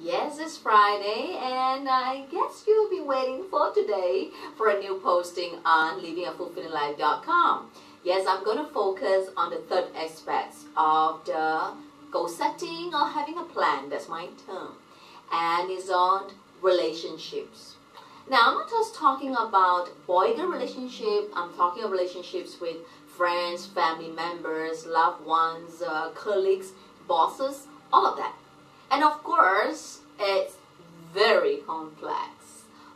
Yes, it's Friday, and I guess you'll be waiting for today for a new posting on livingafulfillinglife.com. Yes, I'm going to focus on the third aspect of the goal setting or having a plan. That's my term. And it's on relationships. Now, I'm not just talking about boy-girl relationship. I'm talking of relationships with friends, family members, loved ones, colleagues, bosses, all of that. And of course, it's very complex.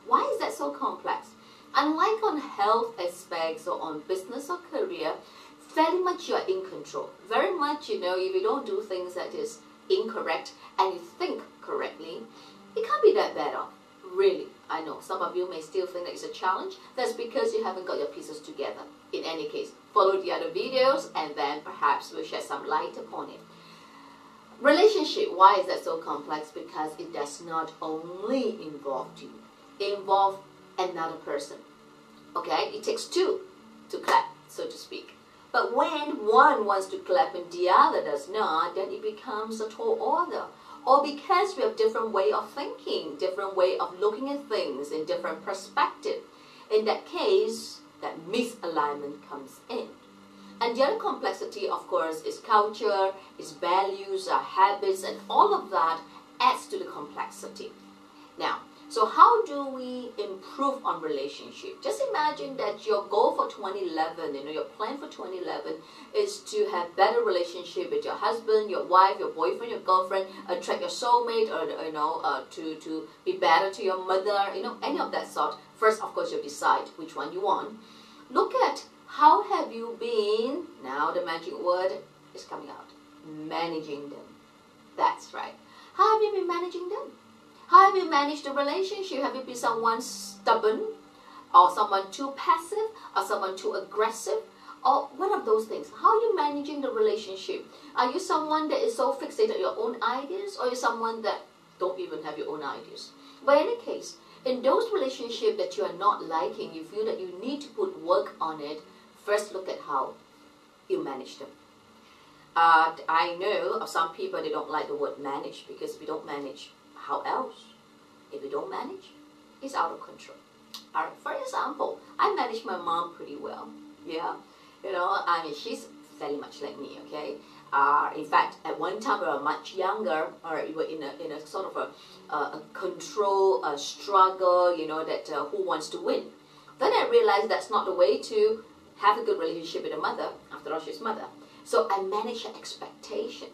Why is that so complex? Unlike on health aspects or on business or career, very much you're in control. Very much, if you don't do things that is incorrect and you think correctly, it can't be that bad off. Really, I know some of you may still think that it's a challenge. That's because you haven't got your pieces together. In any case, follow the other videos and then perhaps we'll shed some light upon it. Relationship, why is that so complex? Because it does not only involve you. It involves another person. Okay? It takes two to clap, so to speak. But when one wants to clap and the other does not, then it becomes a tall order. Or because we have different way of thinking, different way of looking at things in different perspective. In that case, that misalignment comes in. And the other complexity, of course, is culture, is values, our habits, and all of that adds to the complexity. Now, so how do we improve on relationship? Just imagine that your goal for 2011, your plan for 2011 is to have better relationship with your husband, your wife, your boyfriend, your girlfriend, attract your soulmate, or to be better to your mother, any of that sort. First, of course, you decide which one you want. Look at how have you been, now the magic word is coming out, managing them. That's right. How have you been managing them? How have you managed the relationship? Have you been someone stubborn, or someone too passive, or someone too aggressive, or one of those things? How are you managing the relationship? Are you someone that is so fixated on your own ideas, or are you someone that don't even have your own ideas? But in any case, in those relationships that you are not liking, you feel that you need to put work on it, first look at how you manage them. I know of some people, they don't like the word manage, because if you don't manage, how else? If you don't manage, it's out of control. Alright, for example, I manage my mom pretty well. Yeah, she's very much like me, okay? In fact, at one time we were much younger, or we were in a sort of a control, a struggle, that who wants to win. Then I realized that's not the way to have a good relationship with a mother. After all, she's mother. So I manage her expectation.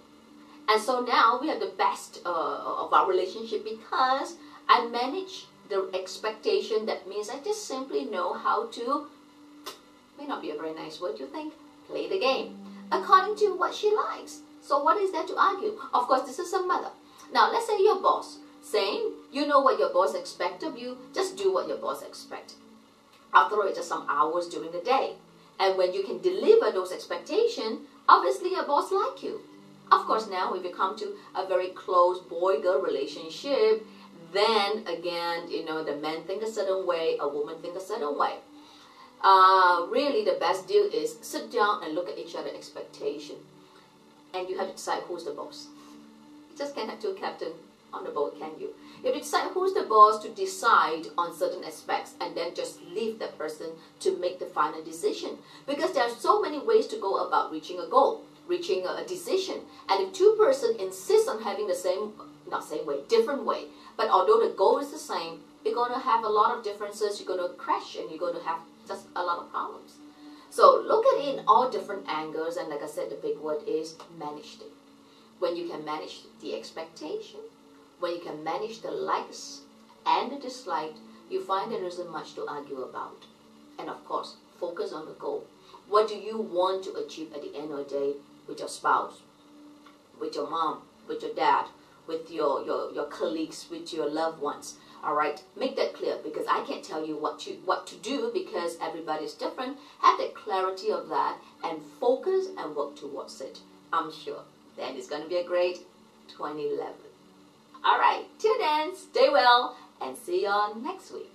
And so now we have the best of our relationship because I manage the expectation. That means I just simply know how to, may not be a very nice word you think, play the game according to what she likes. So what is there to argue? Of course, this is a mother. Now, let's say your boss. Same, you know what your boss expects of you, just do what your boss expects. After all, it's just some hours during the day. And when you can deliver those expectations, obviously your boss likes you. Of course, now if you come to a very close boy-girl relationship, then again, the man think a certain way, a woman think a certain way. Really, the best deal is sit down and look at each other's expectation. And you have to decide who's the boss. You just can't have two captains on the boat, can you? You have to decide who's the boss to decide on certain aspects and then just leave that person to make the final decision. Because there are so many ways to go about reaching a goal, reaching a decision. And if two persons insist on having the same, not same way, different way, but although the goal is the same, you're going to have a lot of differences, you're going to crash, and you're going to have just a lot of problems. So look at it in all different angles, and like I said, the big word is manage it. When you can manage the expectation, when you can manage the likes and the dislikes, you find there isn't much to argue about. And of course, focus on the goal. What do you want to achieve at the end of the day with your spouse, with your mom, with your dad, with your colleagues, with your loved ones? All right, make that clear, because I can't tell you what to do because everybody is different. Have the clarity of that and focus and work towards it. I'm sure then it's going to be a great 2011. All right, till then, stay well and see you all next week.